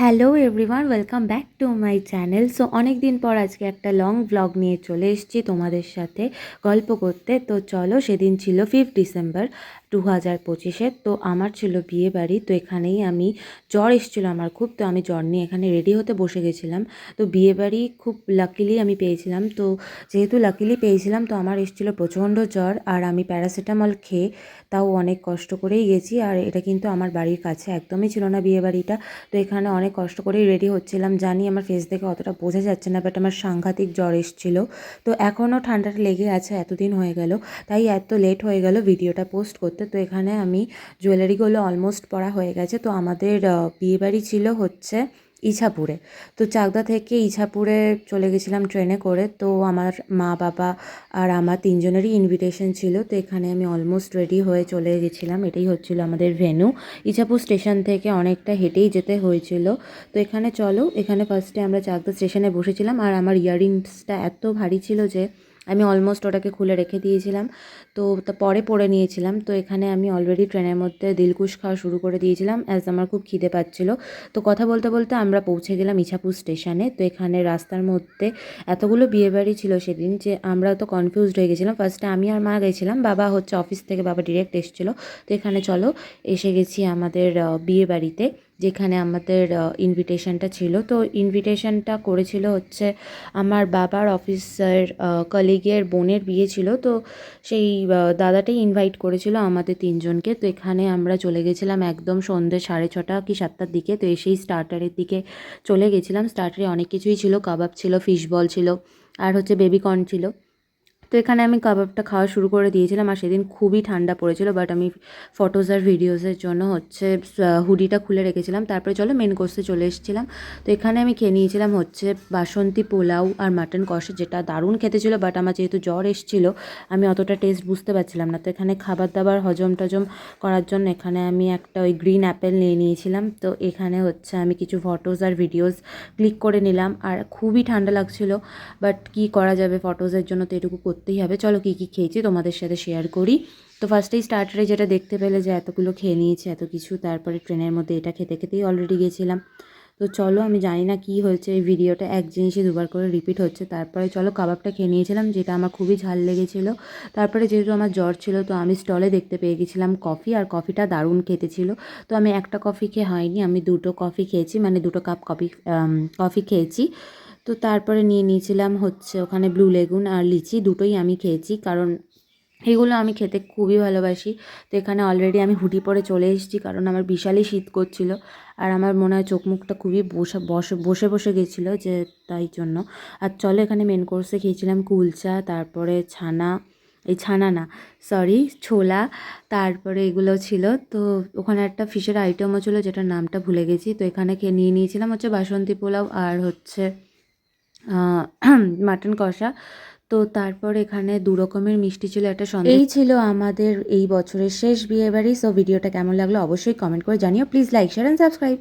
Hello everyone, welcome back to my channel. So অনেক দিন পর আজকে একটা লং ব্লগ নিয়ে চলে এসেছি তোমাদের সাথে গল্প করতে। তো চলো, সেদিন ছিল 5 ডিসেম্বর 2025। তো আমার ছিল বিয়ে বাড়ি। তো এখানেই আমি জ্বর এসেছিলো আমার খুব, তো আমি জ্বর নিয়ে এখানে রেডি হতে বসে গেছিলাম। তো বিয়ে বাড়ি খুব লাকিলি আমি পেয়েছিলাম। তো যেহেতু লাকিলি পেয়েছিলাম, তো আমার এসেছিলো প্রচণ্ড জ্বর, আর আমি প্যারাসিটামল খেয়ে তাও অনেক কষ্ট করেই গেছি। আর এটা কিন্তু আমার বাড়ির কাছে একদমই ছিল না বিয়ে বাড়িটা। তো এখানে অনেক কষ্ট করেই রেডি হচ্ছিলাম। জানি আমার ফেস দেখে অতটা বোঝা যাচ্ছে না, বাট আমার সাংঘাতিক জ্বর এসেছিল। তো এখনও ঠান্ডাটা লেগে আছে, এতদিন হয়ে গেল, তাই এত লেট হয়ে গেল ভিডিওটা পোস্ট করতে। তো এখানে আমি জুয়েলারিগুলো অলমোস্ট পরা হয়ে গেছে। তো আমাদের বিয়েবাড়ি ছিল হচ্ছে ইছাপুরে। তো চাকদা থেকে ইছাপুরে চলে গেছিলাম ট্রেনে করে। তো আমার মা বাবা আর আমার তিনজনেরই ইনভিটেশন ছিল। তো এখানে আমি অলমোস্ট রেডি হয়ে চলে গেছিলাম। এটাই হচ্ছিল আমাদের ভেন্যু। ইছাপুর স্টেশন থেকে অনেকটা হেঁটেই যেতে হয়েছিল। তো এখানে চলো, এখানে ফার্স্টে আমরা চাকদা স্টেশনে বসেছিলাম। আর আমার ইয়াররিংসটা এত ভারী ছিল যে আমি অলমোস্ট ওটাকে খুলে রেখে দিয়েছিলাম। তো পরে পরে নিয়েছিলাম। তো এখানে আমি অলরেডি ট্রেনের মধ্যে দিলকুশ খাওয়া শুরু করে দিয়েছিলাম, অ্যাজ আমার খুব খিদে পাচ্ছিলো। তো কথা বলতে বলতে আমরা পৌঁছে গেলাম ইছাপুর স্টেশনে। তো এখানে রাস্তার মধ্যে এতগুলো বিয়েবাড়ি ছিল সেদিন যে আমরা তো কনফিউজড হয়ে গেছিলাম। ফার্স্টে আমি আর মা গেছিলাম, বাবা হচ্ছে অফিস থেকে, বাবা ডিরেক্ট এসেছিলো। তো এখানে চলো, এসে গেছি আমাদের বিয়ে বাড়িতে, যেখানে আমাদের ইনভিটেশনটা ছিল। তো ইনভিটেশনটা করেছিল হচ্ছে আমার বাবার অফিসের কলিগের বোনের বিয়ে ছিল। তো সেই দাদাটাই ইনভাইট করেছিল আমাদের তিনজনকে। তো এখানে আমরা চলে গেছিলাম একদম সন্ধ্যে 6:30 কি 7টার দিকে। তো এসেই স্টার্টারের দিকে চলে গেছিলাম। স্টার্টারে অনেক কিছুই ছিল, কাবাব ছিল, ফিশ বল ছিল, আর হচ্ছে বেবি কর্ন ছিল। তো এখানে আমি কাবাবটা খাওয়া শুরু করে দিয়েছিলাম। আর সেদিন খুবই ঠান্ডা পড়েছিল, বাট আমি ফটোজ আর ভিডিওসের জন্য হচ্ছে হুডিটা খুলে রেখেছিলাম। তারপরে চলো মেন কোর্সে চলে এসেছিলাম। তো এখানে আমি খেয়ে নিয়েছিলাম হচ্ছে বাসন্তী পোলাও আর মাটন কষা, যেটা দারুণ খেতে ছিল। বাট আমার যেহেতু জ্বর এসেছিল, আমি অতটা টেস্ট বুঝতে পারছিলাম না। তো এখানে খাবার দাবার হজম টজম করার জন্য এখানে আমি একটা ওই গ্রিন অ্যাপেল নিয়ে নিয়েছিলাম। তো এখানে হচ্ছে আমি কিছু ফটোজ আর ভিডিওস ক্লিক করে নিলাম। আর খুবই ঠান্ডা লাগছিল, বাট কি করা যাবে, ফটোজের জন্য তো এটুকু করতেই হবে। চলো কী কী খেয়েছি তোমাদের সাথে শেয়ার করি। তো ফার্স্টেই স্টার্টারে যেটা দেখতে পেলে যে এতগুলো খেয়ে নিয়েছি, এত কিছু। তারপরে ট্রেনের মধ্যে এটা খেতে খেতেই অলরেডি গেছিলাম। তো চলো, আমি জানি না কি হয়েছে, এই ভিডিওটা এক জিনিসই দুবার করে রিপিট হচ্ছে। তারপরে চলো কাবাবটা খেয়ে নিয়েছিলাম, যেটা আমার খুবই ঝাল লেগেছিলো। তারপরে যেহেতু আমার জ্বর ছিল, তো আমি স্টলে দেখতে পেয়ে গেছিলাম কফি, আর কফিটা দারুণ খেতে ছিল। তো আমি একটা কফি খেয়ে হয়নি, আমি দুটো কফি খেয়েছি, মানে 2 কাপ কফি খেয়েছি। তো তারপরে নিয়ে নিয়েছিলাম হচ্ছে ওখানে ব্লু লেগুন আর লিচি, দুটোই আমি খেয়েছি, কারণ এগুলো আমি খেতে খুবই ভালোবাসি। তো এখানে অলরেডি আমি হুডি পরে চলে এসেছি, কারণ আমার বিশালই শীত করছিল। আর আমার মনে হয় চোখ মুখটা খুবই বসে বসে গেছিলো, যে তাই জন্য। আর চলো, এখানে মেন কোর্সে খেয়েছিলাম কুলচা, তারপরে ছানা না, সরি, ছোলা, তারপরে এগুলো ছিল। তো ওখানে একটা ফিশের আইটেমও ছিল, যেটার নামটা ভুলে গেছি। তো এখানে নিয়ে নিয়েছিলাম হচ্ছে বাসন্তী পোলাও আর হচ্ছে মাটন কষা। তো তারপর এখানে 2 রকমের মিষ্টি ছিল, একটা সন্দেশ। এই ছিল আমাদের এই বছরের শেষ বিয়েবাড়ি। সো ভিডিওটা কেমন লাগলো অবশ্যই কমেন্ট করে জানিও। Please like, share and subscribe.